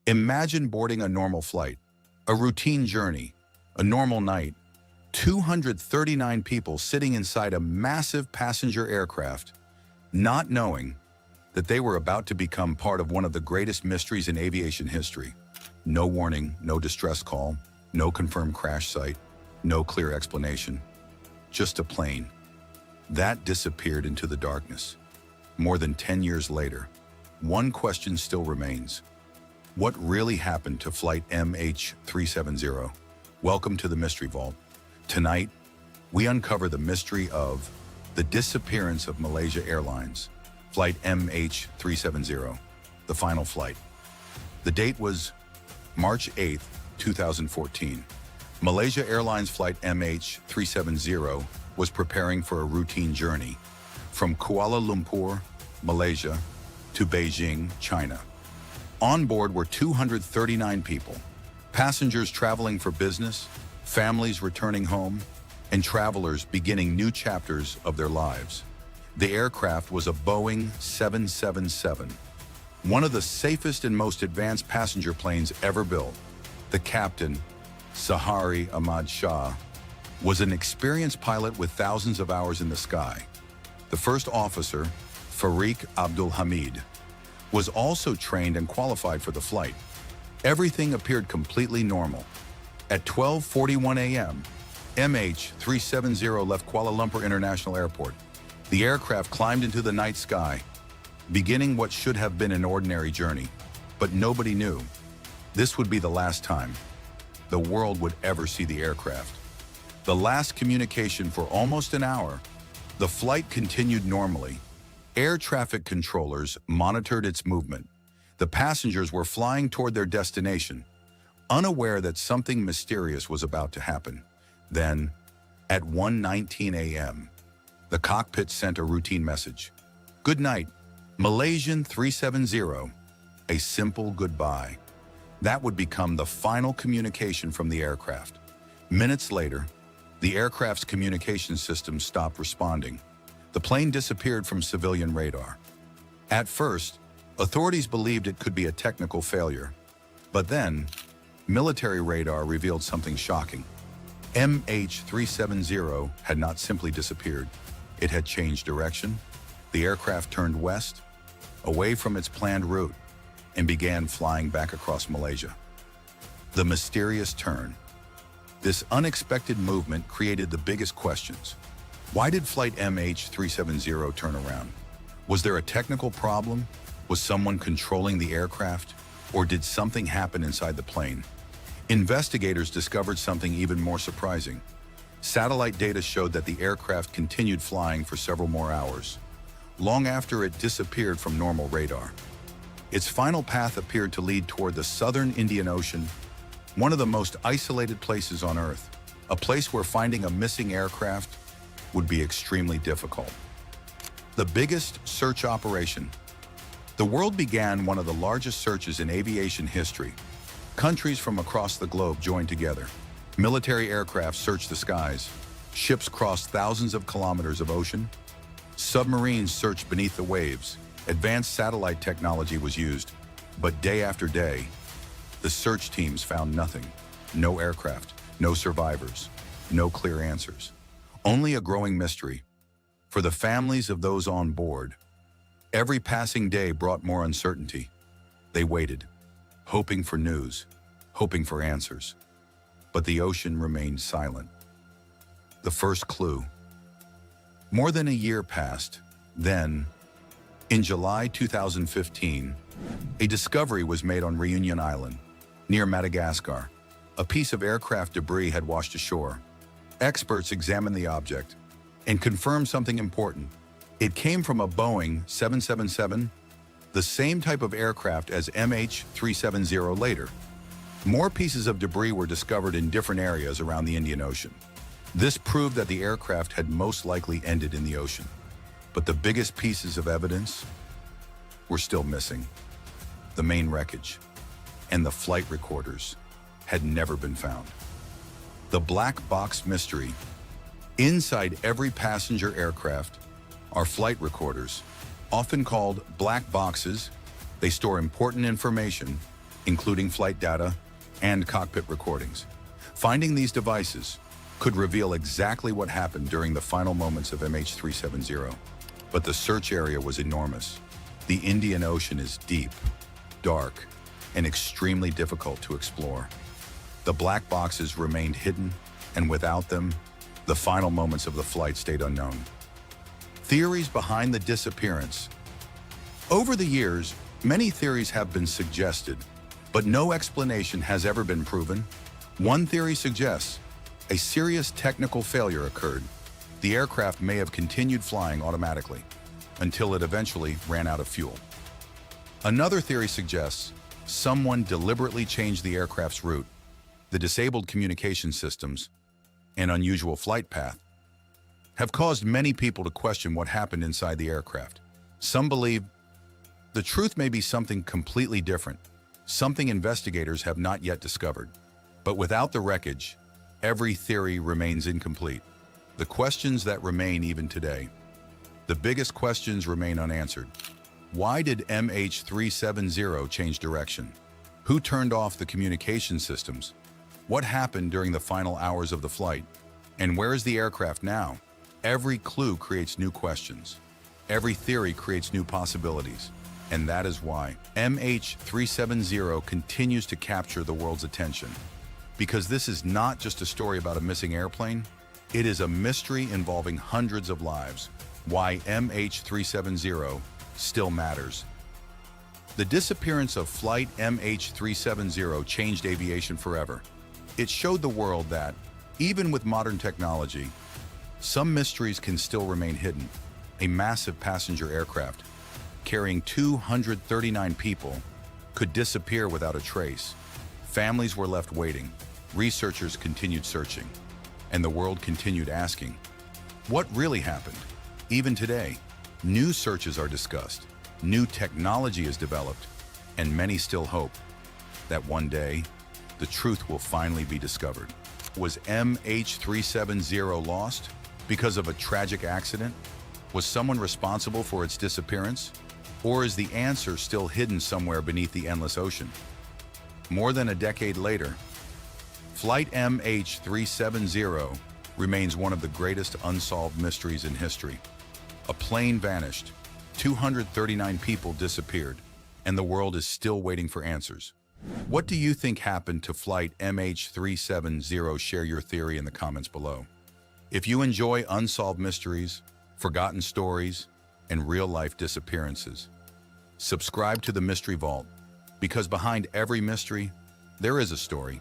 Imagine boarding a normal flight, a routine journey, a normal night, 239 people sitting inside a massive passenger aircraft, not knowing that they were about to become part of one of the greatest mysteries in aviation history. No warning, no distress call, no confirmed crash site, no clear explanation. Just a plane. That disappeared into the darkness. More than 10 years later, one question still remains. What really happened to Flight MH370? Welcome to the Mystery Vault. Tonight, we uncover the mystery of the disappearance of Malaysia Airlines, Flight MH370, the final flight. The date was March 8, 2014. Malaysia Airlines Flight MH370 was preparing for a routine journey from Kuala Lumpur, Malaysia, to Beijing, China. On board were 239 people, passengers traveling for business, families returning home, and travelers beginning new chapters of their lives. The aircraft was a Boeing 777, one of the safest and most advanced passenger planes ever built. The captain, Sahari Ahmad Shah, was an experienced pilot with thousands of hours in the sky. The first officer, Fariq Abdul Hamid, was also trained and qualified for the flight. Everything appeared completely normal. At 12:41 a.m., MH370 left Kuala Lumpur International Airport. The aircraft climbed into the night sky, beginning what should have been an ordinary journey. But nobody knew this would be the last time the world would ever see the aircraft. The last communication for almost an hour, the flight continued normally. Air traffic controllers monitored its movement. The passengers were flying toward their destination, unaware that something mysterious was about to happen. Then, at 1:19 a.m., the cockpit sent a routine message. "Good night, Malaysian 370, a simple goodbye." That would become the final communication from the aircraft. Minutes later, the aircraft's communication system stopped responding. The plane disappeared from civilian radar. At first, authorities believed it could be a technical failure. But then, military radar revealed something shocking. MH370 had not simply disappeared. It had changed direction. The aircraft turned west, away from its planned route, and began flying back across Malaysia. The mysterious turn. This unexpected movement created the biggest questions. Why did Flight MH370 turn around? Was there a technical problem? Was someone controlling the aircraft? Or did something happen inside the plane? Investigators discovered something even more surprising. Satellite data showed that the aircraft continued flying for several more hours, long after it disappeared from normal radar. Its final path appeared to lead toward the southern Indian Ocean, one of the most isolated places on Earth, a place where finding a missing aircraft would be extremely difficult. The biggest search operation. The world began one of the largest searches in aviation history. Countries from across the globe joined together. Military aircraft searched the skies. Ships crossed thousands of kilometers of ocean. Submarines searched beneath the waves. Advanced satellite technology was used. But day after day, the search teams found nothing. No aircraft, no survivors, no clear answers. Only a growing mystery. For the families of those on board, every passing day brought more uncertainty. They waited, hoping for news, hoping for answers. But the ocean remained silent. The first clue. More than a year passed. Then, in July 2015, a discovery was made on Reunion Island, near Madagascar. A piece of aircraft debris had washed ashore. Experts examined the object and confirmed something important. It came from a Boeing 777, the same type of aircraft as MH370 later. More pieces of debris were discovered in different areas around the Indian Ocean. This proved that the aircraft had most likely ended in the ocean. But the biggest pieces of evidence were still missing. The main wreckage and the flight recorders had never been found. The black box mystery. Inside every passenger aircraft are flight recorders, often called black boxes. They store important information including flight data and cockpit recordings. Finding these devices could reveal exactly what happened during the final moments of MH370. But the search area was enormous. The Indian Ocean is deep, dark, and extremely difficult to explore. The black boxes remained hidden, and without them, the final moments of the flight stayed unknown. Theories behind the disappearance. Over the years, many theories have been suggested, but no explanation has ever been proven. One theory suggests a serious technical failure occurred. The aircraft may have continued flying automatically until it eventually ran out of fuel. Another theory suggests someone deliberately changed the aircraft's route. The disabled communication systems and unusual flight path have caused many people to question what happened inside the aircraft. Some believe the truth may be something completely different, something investigators have not yet discovered. But without the wreckage, every theory remains incomplete. The questions that remain even today. The biggest questions remain unanswered. Why did MH370 change direction? Who turned off the communication systems? What happened during the final hours of the flight? And where is the aircraft now? Every clue creates new questions. Every theory creates new possibilities. And that is why MH370 continues to capture the world's attention. Because this is not just a story about a missing airplane, it is a mystery involving hundreds of lives. Why MH370 still matters. The disappearance of flight MH370 changed aviation forever. It showed the world that, even with modern technology, some mysteries can still remain hidden. A massive passenger aircraft carrying 239 people could disappear without a trace. Families were left waiting. Researchers continued searching, and the world continued asking, what really happened? Even today, new searches are discussed, new technology is developed, and many still hope that one day, the truth will finally be discovered. Was MH370 lost because of a tragic accident? Was someone responsible for its disappearance? Or is the answer still hidden somewhere beneath the endless ocean? More than a decade later, Flight MH370 remains one of the greatest unsolved mysteries in history. A plane vanished, 239 people disappeared, and the world is still waiting for answers. What do you think happened to Flight MH370? Share your theory in the comments below. If you enjoy unsolved mysteries, forgotten stories, and real-life disappearances, subscribe to the Mystery Vault, because behind every mystery, there is a story.